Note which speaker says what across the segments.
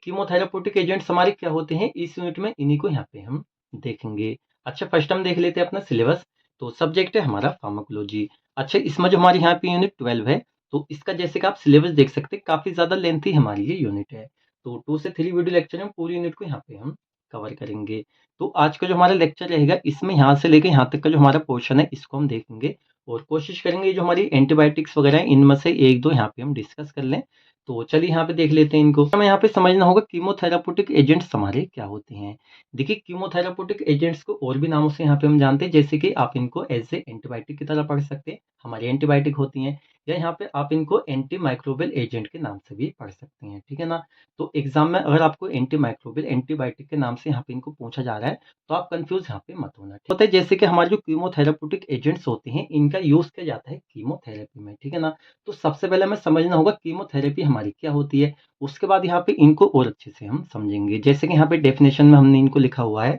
Speaker 1: Chemotherapeutic agents हमारे क्या होते हैं, इस यूनिट में इन्हीं को यहाँ पे हम देखेंगे। अच्छा, फर्स्ट हम देख लेते हैं अपना सिलेबस। तो सब्जेक्ट है हमारा फार्माकोलॉजी। अच्छा, इसमें जो हमारे यहाँ पे यूनिट 12 है, तो इसका जैसे कि आप सिलेबस देख सकते हैं, काफ़ी ज़्यादा लेंथी हमारी ये यूनिट है। तो 2 से 3 वीडियो लेक्चर में पूरी यूनिट को यहाँ पे हम कवर करेंगे। तो आज का जो हमारा लेक्चर रहेगा, इसमें यहाँ से लेके यहाँ तक का जो हमारा पोर्शन है, इसको हम देखेंगे और कोशिश करेंगे जो हमारी एंटीबायोटिक्स वगैरह हैं, इनमें से 1-2 यहाँ पे हम डिस्कस कर लें। तो चलिए यहाँ पे देख लेते हैं इनको। हमें यहाँ पे समझना होगा कीमोथेराप्यूटिक एजेंट्स हमारे क्या होते हैं। देखिए, कीमोथेराप्यूटिक एजेंट्स को और भी नामों से यहाँ पे हम जानते हैं, जैसे कि आप इनको एज ए एंटीबायोटिक की तरह पढ़ सकते हैं, हमारी एंटीबायोटिक होती हैं, या यहाँ पे आप इनको एंटी माइक्रोबियल एजेंट के नाम से भी पढ़ सकते हैं, ठीक है ना। तो एग्जाम में अगर आपको एंटी माइक्रोबियल एंटीबायोटिक के नाम से यहाँ पे इनको पूछा जा रहा है, तो आप कंफ्यूज यहाँ पे मत होना। होता है जैसे कि हमारे जो कीमोथेराप्यूटिक एजेंट्स होते हैं, इनका यूज किया जाता है कीमोथेरेपी में, ठीक है ना। तो सबसे पहले हमें समझना होगा कीमोथेरेपी हमारी क्या होती है, उसके बाद यहाँ पे इनको और अच्छे से हम समझेंगे। जैसे कि यहाँ पे डेफिनेशन में हमने इनको लिखा हुआ है।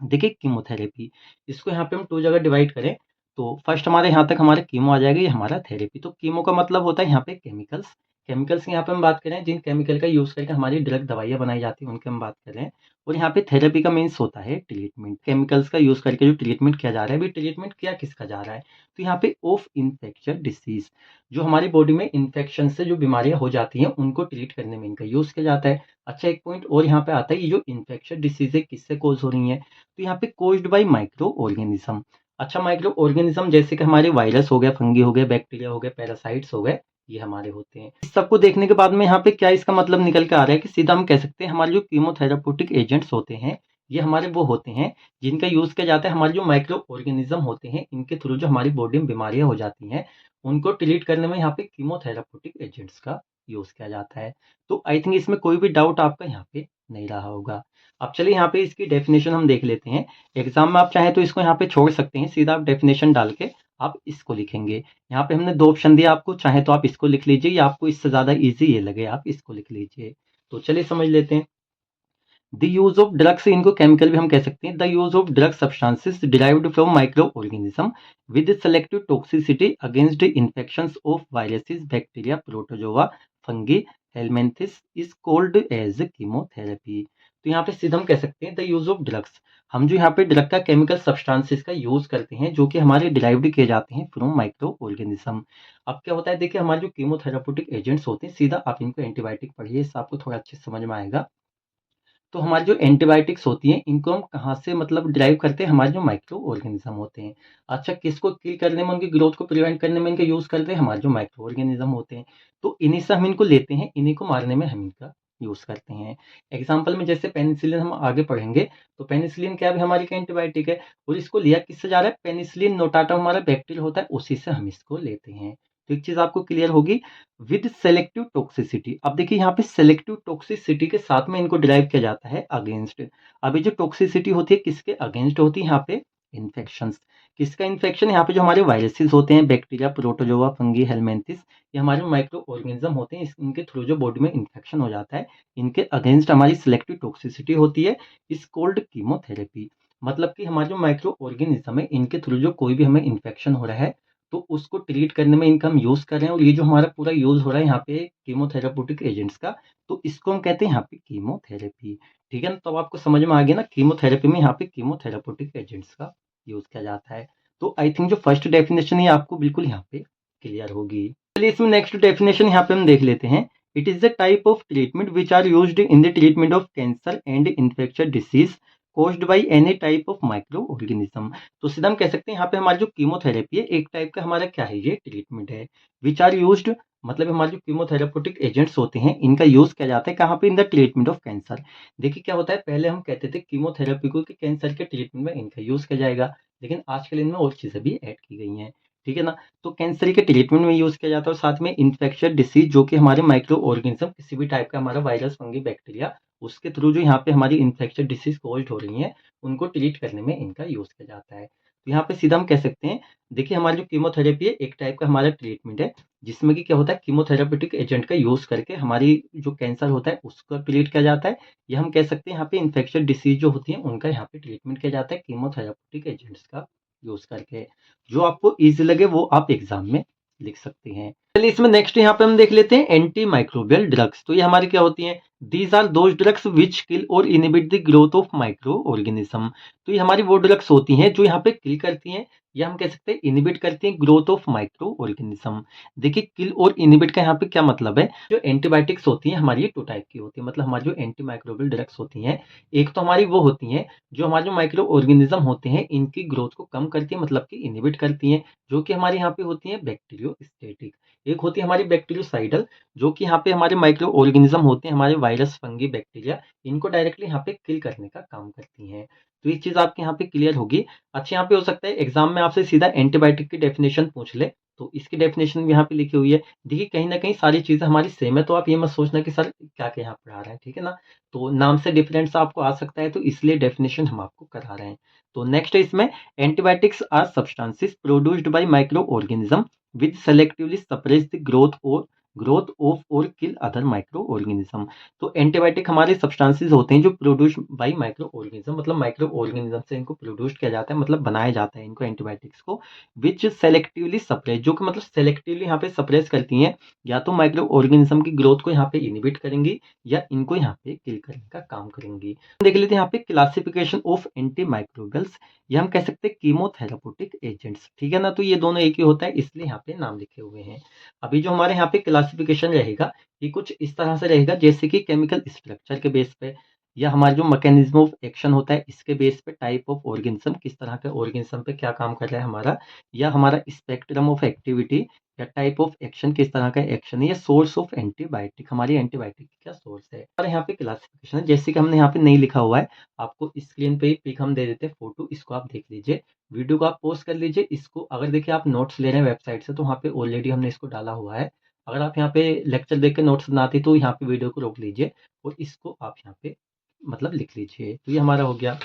Speaker 1: देखिए, कीमोथेरेपी, इसको यहाँ पे हम 2 जगह डिवाइड करें, तो फर्स्ट हमारे यहाँ तक हमारा कीमो आ जाएगा, ये हमारा थेरेपी। तो कीमो का मतलब होता है यहाँ पे केमिकल्स। केमिकल्स की यहाँ पे हम बात करें, जिन केमिकल का यूज़ करके हमारी ड्रग दवाइयाँ बनाई जाती हैं, उनकी हम बात कर रहे हैं। और यहाँ पे थेरेपी का मीन्स होता है ट्रीटमेंट। केमिकल्स का यूज़ करके जो ट्रीटमेंट किया जा रहा है, अभी ट्रीटमेंट किया किसका जा रहा है, तो यहाँ पे ऑफ इन्फेक्शन डिसीज़, जो हमारी बॉडी में इन्फेक्शन से जो बीमारियाँ हो जाती हैं, उनको ट्रीट करने में इनका यूज़ किया जाता है। अच्छा, एक पॉइंट और यहाँ पे आता है, ये जो इन्फेक्शन डिसीज़ें किससे कॉज़ हो रही हैं, तो यहाँ पे कोज्ड बाय माइक्रो ऑर्गेनिज्म। अच्छा, माइक्रो ऑर्गेनिज्म जैसे कि हमारे वायरस हो गया, फंगी हो गए, बैक्टीरिया हो गए, पैरासाइट्स हो गए, ये हमारे होते हैं। इस सबको देखने के बाद में यहाँ पे क्या इसका मतलब निकल के आ रहा है कि सीधा हम कह सकते हैं हमारे जो कीमोथेराप्यूटिक एजेंट्स होते हैं, ये हमारे वो होते हैं जिनका यूज़ किया जाता है हमारे जो माइक्रो ऑर्गेनिज्म होते हैं, इनके थ्रू जो हमारी बॉडी में बीमारियाँ हो जाती हैं, उनको ट्रीट करने में यहाँ पे कीमोथेराप्यूटिक एजेंट्स का यूज़ किया जाता है। तो आई थिंक इसमें कोई भी डाउट आपका यहाँ पे नहीं रहा होगा। अब चलिए यहाँ पे इसकी डेफिनेशन हम देख लेते हैं। एग्जाम में आप चाहें तो इसको यहाँ पे छोड़ सकते हैं, सीधा आप डेफिनेशन डाल के आप इसको लिखेंगे। यहाँ पे हमने 2 ऑप्शन दिए आपको, चाहे तो आप इसको लिख लीजिए, या आपको इससे ज़्यादा ईज़ी ये लगे आप इसको लिख लीजिए। तो चलिए समझ लेते हैं। द यूज़ ऑफ ड्रग्स, इनको केमिकल भी हम कह सकते हैं। The use of drug substances derived from micro organism with selective toxicity against infections of viruses, bacteria, protozoa, fungi, helminthis is called as chemotherapy. तो यहाँ पे सीधा हम कह सकते हैं द यूज़ ऑफ ड्रग्स, हम जो यहाँ पे ड्रग का केमिकल सब्सटेंसेस का यूज़ करते हैं, जो कि हमारे डिराइव्ड किए जाते हैं फ्रॉम माइक्रो ऑर्गेनिज्म। अब क्या होता है, देखिए हमारे जो कीमोथेराप्यूटिक एजेंट्स होते हैं, सीधा आप इनको एंटीबायोटिक पढ़िए, इससे आपको थोड़ा अच्छे से समझ में आएगा। तो हमारी जो एंटीबायोटिक्स होती हैं, इनको हम कहाँ से मतलब डिराइव करते हैं, हमारे जो माइक्रो ऑर्गेनिज्म होते हैं। अच्छा, किसको किल करने में, उनकी ग्रोथ को प्रिवेंट करने में इनका यूज़ करते हैं, हमारे जो माइक्रो ऑर्गेनिज्म होते हैं। तो इन्हीं से हम इनको लेते हैं, इन्हीं को मारने में हम इनका यूज़ करते हैं। एग्जाम्पल में जैसे पेनिसिलिन हम आगे पढ़ेंगे, तो पेनिसिलिन क्या है, हमारी क्या एंटीबायोटिक है, और इसको लिया किससे जा रहा है, पेनिसिलिन नोटाटा हमारा बैक्टीरिया होता है, उसी से हम इसको लेते हैं। तो एक चीज़ आपको क्लियर होगी, विद सेलेक्टिव टॉक्सिसिटी। अब देखिए यहाँ पे सेलेक्टिव टॉक्सिसिटी के साथ में इनको डिराइव किया जाता है अगेंस्ट। अभी जो टॉक्सिसिटी होती है किसके अगेंस्ट होती है, यहाँ पे इन्फेक्शंस। किसका इन्फेक्शन, यहाँ पे जो हमारे वायरसेस होते हैं, बैक्टीरिया, प्रोटोजोआ, फंगी, हेलमिंथिस, ये हमारे माइक्रो ऑर्गेनिज्म होते हैं, इनके थ्रू जो बॉडी में इन्फेक्शन हो जाता है, इनके अगेंस्ट हमारी सेलेक्टिव टॉक्सिसिटी होती है, इस कोल्ड कीमोथेरेपी। मतलब कि हमारे जो माइक्रो ऑर्गेनिज्म है, इनके थ्रू जो कोई भी हमें इन्फेक्शन हो रहा है, तो उसको ट्रीट करने में इनका हम यूज़ कर रहे हैं, और ये जो हमारा पूरा यूज़ हो रहा है यहाँ पे कीमोथेराप्यूटिक एजेंट्स का, तो इसको हम कहते हैं यहाँ पे कीमोथेरेपी, ठीक है ना। तो अब आपको समझ में आ गया ना, कीमोथेरेपी में यहाँ पे कीमोथेराप्यूटिक एजेंट्स का यूज़ किया जाता है। तो आई थिंक जो फर्स्ट डेफिनेशन है आपको बिल्कुल यहाँ पे क्लियर होगी। चलिए इसमें नेक्स्ट डेफिनेशन यहाँ पे हम देख लेते हैं। It is the type of treatment which are used in the treatment of cancer and infectious disease caused by any type of micro organism. तो सीधा हम कह सकते हैं यहाँ पे हमारी जो कीमोथेरेपी है, एक टाइप का हमारा क्या है, ये ट्रीटमेंट है। विच आर यूज्ड मतलब हमारे जो कीमोथेराप्यूटिक एजेंट्स होते हैं, इनका यूज किया जाता है कहाँ पे, इन द ट्रीटमेंट ऑफ कैंसर। देखिए क्या होता है, पहले हम कहते थे कीमोथेरेपी को कि कैंसर के ट्रीटमेंट में इनका यूज किया जाएगा, लेकिन आजकल इनमें और चीजें भी ऐड की गई हैं, ठीक है ना। तो कैंसर के ट्रीटमेंट में यूज किया जाता है, और साथ में इन्फेक्शियस डिसीज, जो कि हमारे माइक्रो ऑर्गेनिज्म किसी भी टाइप का हमारा वायरस, फंगी, बैक्टीरिया, उसके थ्रू जो यहाँ पे हमारी इन्फेक्शियस डिसीज कॉज्ड हो रही है, उनको ट्रीट करने में इनका यूज किया जाता है। तो यहाँ पे सीधा हम कह सकते हैं, देखिए हमारी जो कीमोथेरेपी है, एक टाइप का हमारा ट्रीटमेंट है, जिसमें कि क्या होता है, कीमोथेराप्यूटिक एजेंट का यूज करके हमारी जो कैंसर होता है उसको ट्रीट किया जाता है, या हम कह सकते हैं यहाँ पे इन्फेक्शियस डिसीज जो होती है, उनका यहाँ पे ट्रीटमेंट किया जाता है कीमोथेराप्यूटिक एजेंट्स का यूज करके। जो आपको ईजी लगे वो आप एग्जाम में लिख सकते हैं। चलिए इसमें नेक्स्ट यहाँ पे हम देख लेते हैं एंटी माइक्रोबियल ड्रग्स। तो ये हमारी क्या होती हैं? These are those drugs which kill और inhibit the growth of micro organism. तो ये हमारी वो ड्रग्स होती हैं जो यहाँ पे किल करती हैं, या हम कह सकते हैं इनहिबिट करती हैं ग्रोथ ऑफ माइक्रो ऑर्गेनिज्म। देखिए किल और इनहिबिट का यहाँ पे क्या मतलब है? जो एंटीबायोटिक्स होती हैं हमारी, ये टू टाइप की होती है। मतलब हमारी जो एंटी माइक्रोबियल ड्रग्स होती हैं, एक तो हमारी वो होती हैं जो हमारे जो माइक्रो ऑर्गेनिज्म होते हैं इनकी ग्रोथ को कम करती है, मतलब कि इनहिबिट करती हैं, जो कि हमारे यहाँ पे होती हैं बैक्टीरियोस्टेटिक। एक होती है हमारी बैक्टीरियोसाइडल, जो कि यहाँ पे हमारे माइक्रो ऑर्गेनिज्म होते हैं, हमारे वायरस, फंगी, बैक्टीरिया, इनको डायरेक्टली यहाँ पे किल करने का काम करती हैं। तो ये चीज़ आपके यहाँ पे क्लियर होगी। अच्छा, यहाँ पे हो सकता है एग्जाम में आपसे सीधा एंटीबायोटिक की डेफिनेशन पूछ ले, तो इसकी डेफिनेशन भी यहाँ पे लिखी हुई है। देखिए कहीं न कहीं सारी चीज़ें हमारी सेम है, तो आप ये मत सोचना कि सर क्या-क्या यहाँ पढ़ा रहे हैं, ठीक है ना? तो नाम से डिफरेंस आपको आ सकता है, तो इसलिए डेफिनेशन हम आपको करा रहे हैं। तो नेक्स्ट है इसमें, antibiotics are substances produced by micro organism which selectively suppress the growth of और kill other microorganism। तो एंटीबायोटिक हमारे सब्सटेंसेस होते हैं जो प्रोड्यूस बाय माइक्रो ऑर्गेनिज्म, मतलब माइक्रो ऑर्गेनिज्म से इनको प्रोड्यूस किया जाता है, मतलब बनाया जाता है इनको एंटीबायोटिक्स को, विच सेलेक्टिवली सप्रेस, जो कि मतलब सेलेक्टिवली यहाँ पे सप्रेस करती हैं, या तो माइक्रो ऑर्गेनिज्म की ग्रोथ को यहाँ पे इनहिबिट करेंगी, या इनको यहाँ पे किल करने का काम करेंगी। देख लेते हैं यहाँ पे क्लासिफिकेशन ऑफ एंटी माइक्रोबियल्स, ये हम कह सकते हैं कीमोथेराप्यूटिक एजेंट्स, ठीक है ना? तो ये दोनों एक ही होता है, इसलिए यहाँ पे नाम लिखे हुए हैं। अभी जो हमारे यहाँ पे क्लासिफिकेशन रहेगा, ये कुछ इस तरह से रहेगा, जैसे कि केमिकल स्ट्रक्चर के बेस पे, या हमारा जो मैकेनिज्म ऑफ एक्शन होता है इसके बेस पे, टाइप ऑफ ऑर्गेनिज्म, किस तरह के ऑर्गेनिज्म पे क्या काम कर रहा है हमारा, या हमारा स्पेक्ट्रम ऑफ एक्टिविटी, या टाइप ऑफ एक्शन, किस तरह का एक्शन है, या सोर्स ऑफ एंटीबायोटिक, हमारी एंटीबायोटिक की क्या सोर्स है। और यहाँ पे क्लासिफिकेशन है, जैसे कि हमने यहाँ पे नहीं लिखा हुआ है, आपको स्क्रीन पे ही पिक हम दे देते हैं फोटो, इसको आप देख लीजिए, वीडियो को आप पॉज कर लीजिए। इसको अगर देखिए आप नोट्स ले रहे हैं वेबसाइट से, तो वहाँ पे ऑलरेडी हमने इसको डाला हुआ है। अगर आप यहाँ पे लेक्चर देख के नोट्स बनाते तो यहाँ पे वीडियो को रोक लीजिए और इसको आप यहाँ पे मतलब लिख लीजिए। तो ये हमारा हो गया।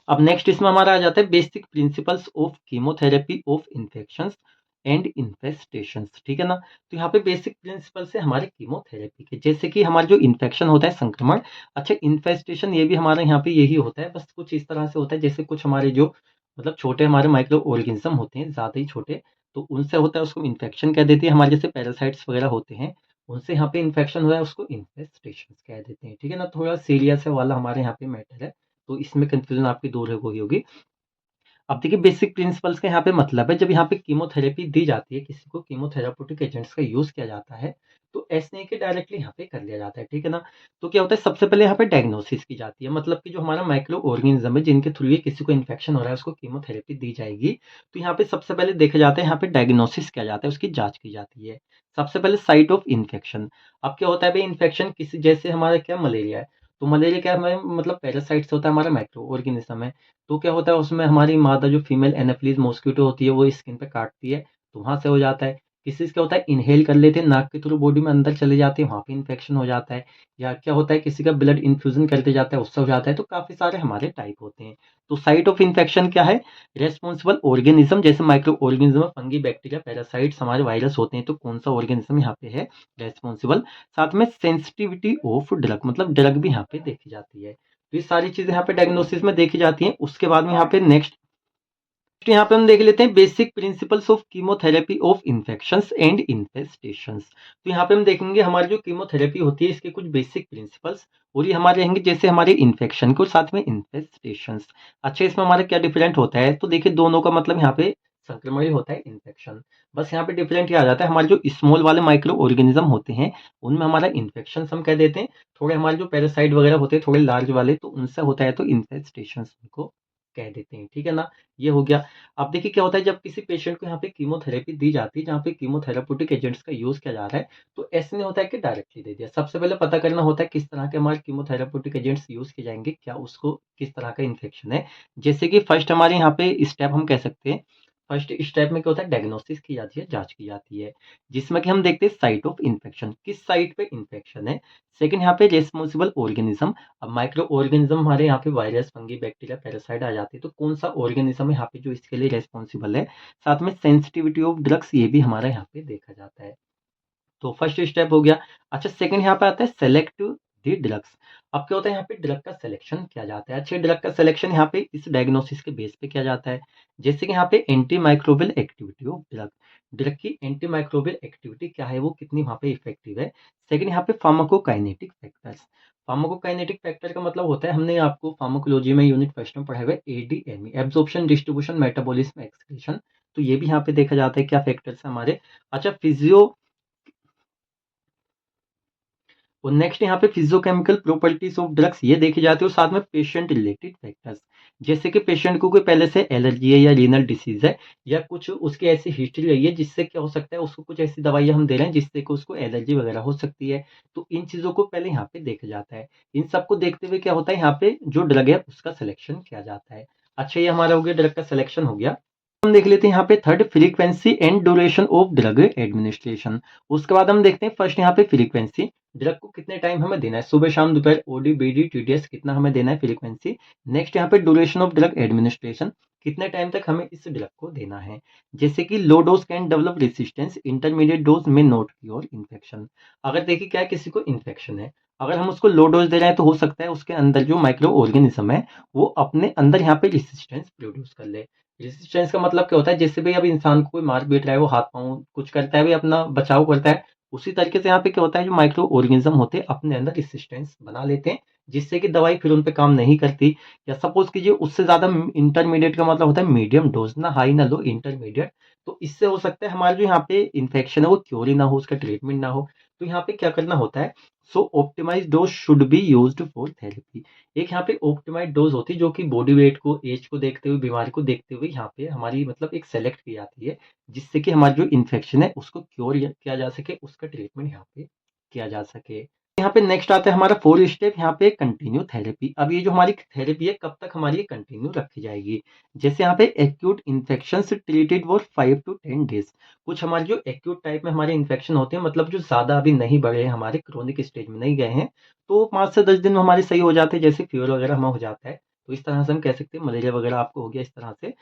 Speaker 1: अब नेक्स्ट इसमें हमारा आ जाता है basic principles of chemotherapy of infections and infestations, ठीक है ना? तो यहाँ पे बेसिक प्रिंसिपल्स है हमारे कीमोथेरेपी के, जैसे कि हमारा जो इन्फेक्शन होता है, संक्रमण। अच्छा, इन्फेस्टेशन ये भी हमारा यहाँ पे यही होता है, बस कुछ इस तरह से होता है, जैसे कुछ हमारे जो मतलब छोटे हमारे माइक्रो ऑर्गेनिज्म होते हैं, ज़्यादा ही छोटे, तो उनसे होता है, उसको इन्फेक्शन कह देते हैं। हमारे जैसे पैरासाइट्स वगैरह होते हैं, उनसे यहाँ पे इन्फेक्शन हुआ है, उसको इन्फेस्टेशन कह देते हैं, ठीक है ना? थोड़ा सीरियस है वाला हमारे यहाँ पे मैटर है, तो इसमें कंफ्यूजन आपकी दूर हो गई होगी। अब देखिए बेसिक प्रिंसिपल्स का यहाँ पे मतलब है, जब यहाँ पे कीमोथेरेपी दी जाती है, किसी को कीमोथेराप्यूटिक एजेंट्स का यूज़ किया जाता है, तो ऐसे नहीं कि डायरेक्टली यहाँ पे कर लिया जाता है, ठीक है ना? तो क्या होता है, सबसे पहले यहाँ पे डायग्नोसिस की जाती है, मतलब कि जो हमारा माइक्रो ऑर्गेनिज्म है जिनके थ्रू ये किसी को इन्फेक्शन हो रहा है, उसको कीमोथेरेपी दी जाएगी। तो यहाँ पे सबसे पहले देखा जाता है, यहाँ पे डायग्नोसिस किया जाता है, उसकी जाँच की जाती है। सबसे पहले साइट ऑफ इन्फेक्शन। अब क्या होता है भई, इन्फेक्शन किसी, जैसे हमारा क्या मलेरिया है, तो मलेरिया क्या है, हमें मतलब पैरासाइट से होता है, हमारा माइक्रो ऑर्गेनिज्म है। तो क्या होता है, उसमें हमारी मादा जो फीमेल एनोफिलीज मॉस्किटो होती है, वो स्किन पे काटती है, तो वहाँ से हो जाता है। किसी से क्या होता है, इन्हेल कर लेते हैं, नाक के थ्रू बॉडी में अंदर चले जाते हैं, वहाँ पे इन्फेक्शन हो जाता है। या क्या होता है, किसी का ब्लड इन्फ्यूजन करते जाता है, उससे हो जाता है। तो काफ़ी सारे हमारे टाइप होते हैं। तो साइट ऑफ इन्फेक्शन क्या है, रेस्पॉन्सिबल ऑर्गेनिज्म, जैसे micro organism, fungi, bacteria, parasites, हमारे वायरस होते हैं, तो कौन सा ऑर्गेनिज्म यहाँ पे है रेस्पॉन्सिबल। साथ में सेंसिटिविटी ऑफ ड्रग, मतलब ड्रग भी यहाँ पे देखी जाती है। तो ये सारी चीज़ें यहाँ पे डायग्नोसिस में देखी जाती हैं। उसके बाद में यहाँ पे नेक्स्ट यहाँ पे हम देख लेते हैं basic principles of chemotherapy of infections and infestations. तो यहाँ पे हम देखेंगे हमारी जो कीमोथेरेपी होती है, इसके कुछ बेसिक प्रिंसिपल्स, और ये हमारे रहेंगे जैसे हमारे इन्फेक्शन को, साथ में इन्फेस्टेशंस। अच्छा, इसमें हमारा क्या डिफरेंट होता है, तो देखिए दोनों का मतलब यहाँ पे संक्रमण ही होता है, इन्फेक्शन। बस यहाँ पे डिफरेंट क्या आ जाता है, हमारे जो स्मॉल वाले माइक्रो ऑर्गेनिज्म होते हैं उनमें हमारा इन्फेक्शन हम कह देते हैं। थोड़े हमारे जो पैरासाइट वगैरह होते हैं, थोड़े लार्ज वाले, तो उनसे होता है, तो इन्फेस्टेशंस उनको कह देते हैं, ठीक है ना? ये हो गया। अब देखिए क्या होता है, जब किसी पेशेंट को यहाँ पे कीमोथेरेपी दी जाती है, जहाँ पे कीमोथेराप्यूटिक एजेंट्स का यूज़ किया जा रहा है, तो ऐसे नहीं होता है कि डायरेक्टली दे दिया। सबसे पहले पता करना होता है किस तरह के हमारे कीमोथेराप्यूटिक एजेंट्स यूज़ किए जाएँगे, क्या उसको किस तरह का इन्फेक्शन है। जैसे कि फर्स्ट हमारे यहाँ पे स्टेप हम कह सकते हैं, फर्स्ट स्टेप में क्या होता है, डायग्नोसिस की जाती है, जाँच की जाती है, जिसमें कि हम देखते हैं साइट ऑफ इन्फेक्शन, किस साइट पे इन्फेक्शन है। सेकंड यहाँ पे रिस्पांसिबल ऑर्गेनिज्म, अब माइक्रो ऑर्गेनिज्म हमारे यहाँ पे वायरस, फंगी, बैक्टीरिया, पैरासाइट आ जाते हैं, तो कौन सा ऑर्गेनिज्म है यहाँ पे जो इसके लिए रिस्पॉन्सिबल है। साथ में सेंसिटिविटी ऑफ ड्रग्स, ये भी हमारा यहाँ पे देखा जाता है। तो फर्स्ट स्टेप हो गया। अच्छा, सेकंड यहाँ पे आता है सेलेक्ट द ड्रग्स। अब क्या होता है यहाँ पे ड्रग का सिलेक्शन किया जाता है। अच्छा, ड्रग का सिलेक्शन यहाँ पे इस डायग्नोसिस के बेस पे किया जाता है। जैसे कि यहाँ पे anti microbial activity of drug, drug की एंटी माइक्रोबियल एक्टिविटी क्या है, वो कितनी वहाँ पे इफेक्टिव है। सेकंड यहाँ पे फार्माकोकाइनेटिक फैक्टर्स, फार्माकोकाइनेटिक फैक्टर का मतलब होता है, हमने आपको फार्माकोलॉजी में यूनिट फर्स्ट में पढ़ा हुआ है ADME, absorption, distribution, metabolism, excretion. तो ये भी यहाँ पे देखा जाता है क्या फैक्टर्स है हमारे। अच्छा, फिजियो और नेक्स्ट यहाँ पे फिजियोकेमिकल प्रॉपर्टीज ऑफ ड्रग्स ये देखी जाती है, और साथ में पेशेंट रिलेटेड फैक्टर्स, जैसे कि पेशेंट को कोई पहले से एलर्जी है या रीनल डिसीज है, या कुछ उसकी ऐसी हिस्ट्री रही है जिससे क्या हो सकता है, उसको कुछ ऐसी दवाइयाँ हम दे रहे हैं जिससे कि उसको एलर्जी वगैरह हो सकती है। तो इन चीज़ों को पहले यहाँ पे देखा जाता है। इन सबको देखते हुए क्या होता है, यहाँ पे जो ड्रग है उसका सिलेक्शन किया जाता है। अच्छा, ये हमारा हो गया ड्रग का सिलेक्शन हो गया। हम देख लेते हैं यहाँ पे third, frequency and duration of drug administration. उसके बाद हम देखते हैं फर्स्ट यहाँ पे फ्रीक्वेंसी, ड्रग को कितने टाइम हमें देना है, सुबह शाम दोपहर, ओडी बीडी टीडीएस, कितना हमें देना है फ्रीक्वेंसी। नेक्स्ट यहाँ पे ड्यूरेशन ऑफ ड्रग एडमिनिस्ट्रेशन, कितने टाइम तक हमें इस ड्रग को देना है। जैसे कि low dose can develop resistance, intermediate dose में नॉट क्योर इन्फेक्शन। अगर देखिए क्या है, किसी को इन्फेक्शन है, अगर हम उसको लो डोज दे रहे हैं तो हो सकता है उसके अंदर जो माइक्रो ऑर्गेनिज्म है वो अपने अंदर यहाँ पे रेसिस्टेंस प्रोड्यूस कर ले। रेजिस्टेंस का मतलब क्या होता है, जैसे भाई अब इंसान को कोई मार पीट रहा है, वो हाथ पाँव कुछ करता है, भाई अपना बचाव करता है, उसी तरीके से यहाँ पे क्या होता है, जो माइक्रो ऑर्गेनिज्म होते हैं अपने अंदर रेजिस्टेंस बना लेते हैं, जिससे कि दवाई फिर उन पे काम नहीं करती। या सपोज कीजिए उससे ज़्यादा इंटरमीडिएट का मतलब होता है मीडियम डोज, ना हाई ना लो, इंटरमीडिएट। तो इससे हो सकता है हमारा जो यहाँ पे इन्फेक्शन है वो क्योर ही ना हो, उसका ट्रीटमेंट ना हो। तो यहाँ पे क्या करना होता है, so optimise dose should be used for therapy. एक यहाँ पे ऑप्टिमाइज डोज होती है जो कि बॉडी वेट को, एज को देखते हुए, बीमारी को देखते हुए यहाँ पे हमारी मतलब एक सेलेक्ट की जाती है, जिससे कि हमारी जो इन्फेक्शन है उसको क्योर किया जा सके, उसका ट्रीटमेंट यहाँ पे किया जा सके। यहाँ पे नेक्स्ट आता है हमारा फोर्थ स्टेप, यहाँ पे कंटिन्यू थेरेपी। अब ये जो हमारी थेरेपी है कब तक हमारी ये कंटिन्यू रखी जाएगी। जैसे यहाँ पे acute infection treated for 5 to 10 days, कुछ हमारे जो एक्यूट टाइप में हमारे इन्फेक्शन होते हैं, मतलब जो ज़्यादा अभी नहीं बढ़े हैं, हमारे क्रोनिक स्टेज में नहीं गए हैं, तो 5 से 10 दिन में हमारे सही हो जाते हैं, जैसे फीवर वगैरह हमें हो जाता है। तो इस तरह से हम कह सकते हैं मलेरिया वगैरह आपको हो गया इस तरह से।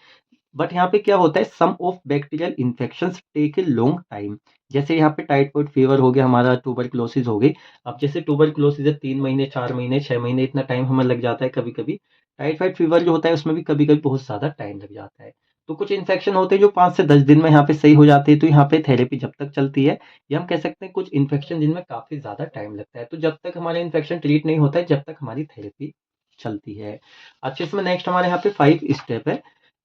Speaker 1: बट यहाँ पे क्या होता है, some of bacterial infections take a long time. जैसे यहाँ पे टाइफाइड फीवर हो गया, हमारा ट्यूबरकुलोसिस हो गई। अब जैसे ट्यूबरकुलोसिस है 3 महीने, 4 महीने, 6 महीने, इतना टाइम हमें लग जाता है कभी कभी। टाइफाइड फीवर जो होता है उसमें भी कभी कभी बहुत ज़्यादा टाइम लग जाता है। तो कुछ इन्फेक्शन होते हैं जो 5 से 10 दिन में यहाँ पे सही हो जाते हैं, तो यहाँ पे थेरेपी जब तक चलती है, या हम कह सकते हैं कुछ इन्फेक्शन जिनमें काफ़ी ज़्यादा टाइम लगता है, तो जब तक हमारा इन्फेक्शन ट्रीट नहीं होता है, जब तक हमारी थेरेपी चलती है। अच्छा, इसमें नेक्स्ट हमारे यहाँ पे 5 स्टेप है,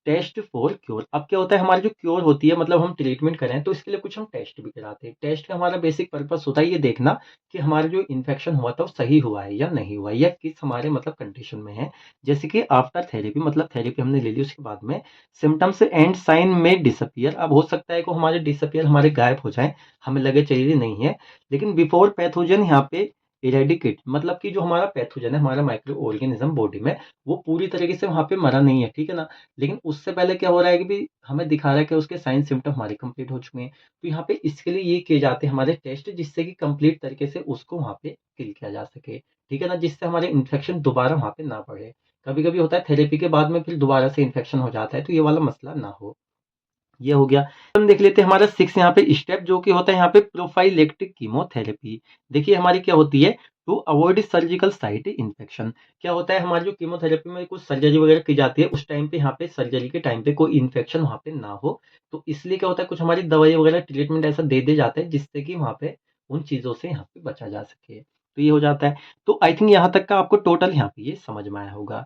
Speaker 1: टेस्ट फॉर क्योर। अब क्या होता है, हमारी जो क्योर होती है, मतलब हम ट्रीटमेंट करें तो इसके लिए कुछ हम टेस्ट भी कराते हैं। टेस्ट का हमारा बेसिक पर्पस होता है ये देखना कि हमारा जो इन्फेक्शन हुआ था वो सही हुआ है या नहीं हुआ है, या किस हमारे मतलब कंडीशन में है। जैसे कि आफ्टर थेरेपी, मतलब थेरेपी हमने ले ली उसके बाद में सिम्टम्स एंड साइन में डिसअपियर। अब हो सकता है कि हमारे डिसअपियर, हमारे गायब हो जाए, हमें लगे चलिए नहीं है, लेकिन बिफोर पैथोजन यहाँ पे इरेडिकेट, मतलब कि जो हमारा पैथोजन है, हमारा माइक्रो ऑर्गेनिज्म बॉडी में, वो पूरी तरीके से वहाँ पे मरा नहीं है, ठीक है ना। लेकिन उससे पहले क्या हो रहा है कि भी हमें दिखा रहा है कि उसके साइन सिम्टम हमारे कंप्लीट हो चुके हैं। तो यहाँ पे इसके लिए ये किए जाते हैं हमारे टेस्ट, जिससे कि कंप्लीट तरीके से उसको वहाँ पे किल किया जा सके, ठीक है ना, जिससे हमारे इन्फेक्शन दोबारा वहाँ पे ना बढ़े। कभी कभी होता है थेरेपी के बाद में फिर दोबारा से इन्फेक्शन हो जाता है, तो ये वाला मसला ना हो। ये हो गया। हम देख लेते हैं हमारा 6 यहाँ पे स्टेप, जो कि होता है यहाँ पे प्रोफाइलेक्टिक कीमोथेरेपी। देखिए हमारी क्या होती है, to avoid surgical site infection. क्या होता है, हमारी जो कीमोथेरेपी में कुछ सर्जरी वगैरह की जाती है, उस टाइम पे यहाँ पे सर्जरी के टाइम पे कोई इन्फेक्शन वहाँ पे ना हो। तो इसलिए क्या होता है, कुछ हमारी दवाई वगैरह ट्रीटमेंट ऐसा दे दिया जाता है जिससे कि वहाँ पे उन चीज़ों से यहाँ पे बचा जा सके। तो ये हो जाता है। तो आई थिंक यहाँ तक का आपको टोटल यहाँ पे ये समझ में आया होगा।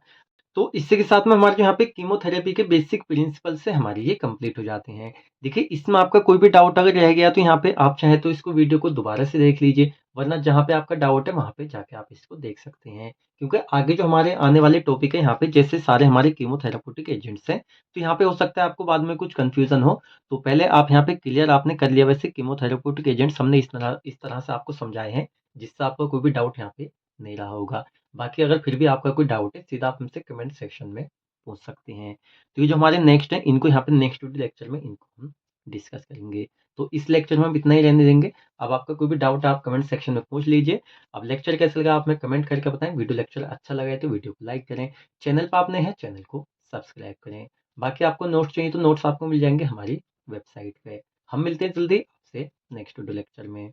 Speaker 1: तो इसी के साथ में हमारे जो यहाँ पे कीमोथेरेपी के बेसिक प्रिंसिपल से हमारे ये कंप्लीट हो जाते हैं। देखिए इसमें आपका कोई भी डाउट अगर रह गया तो यहाँ पे आप चाहे तो इसको वीडियो को दोबारा से देख लीजिए, वरना जहाँ पे आपका डाउट है वहाँ पे जाके आप इसको देख सकते हैं। क्योंकि आगे जो हमारे आने वाले टॉपिक है यहाँ पे, जैसे सारे हमारे कीमोथेराप्यूटिक एजेंट्स हैं, तो यहाँ पे हो सकता है आपको बाद में कुछ कंफ्यूजन हो। तो पहले आप यहाँ पे क्लियर आपने कर लिया, वैसे कीमोथेराप्यूटिक एजेंट्स हमने इस तरह से आपको समझाए हैं, जिससे आपको कोई भी डाउट यहाँ पे नहीं रहा होगा। बाकी अगर फिर भी आपका कोई डाउट है, सीधा आप हमसे कमेंट सेक्शन में पूछ सकते हैं। तो ये जो हमारे नेक्स्ट है, इनको यहाँ पे नेक्स्ट वीडियो लेक्चर में इनको हम डिस्कस करेंगे। तो इस लेक्चर में हम इतना ही रहने देंगे। अब आपका कोई भी डाउट है आप कमेंट सेक्शन में पूछ लीजिए। अब लेक्चर कैसा लगा आप हमें कमेंट करके बताएं। वीडियो लेक्चर अच्छा लगा है तो वीडियो को लाइक करें। चैनल पर आप नए हैं, चैनल को सब्सक्राइब करें। बाकी आपको नोट्स चाहिए तो नोट्स आपको मिल जाएंगे हमारी वेबसाइट पे। हम मिलते हैं जल्दी आपसे नेक्स्ट वीडियो लेक्चर में।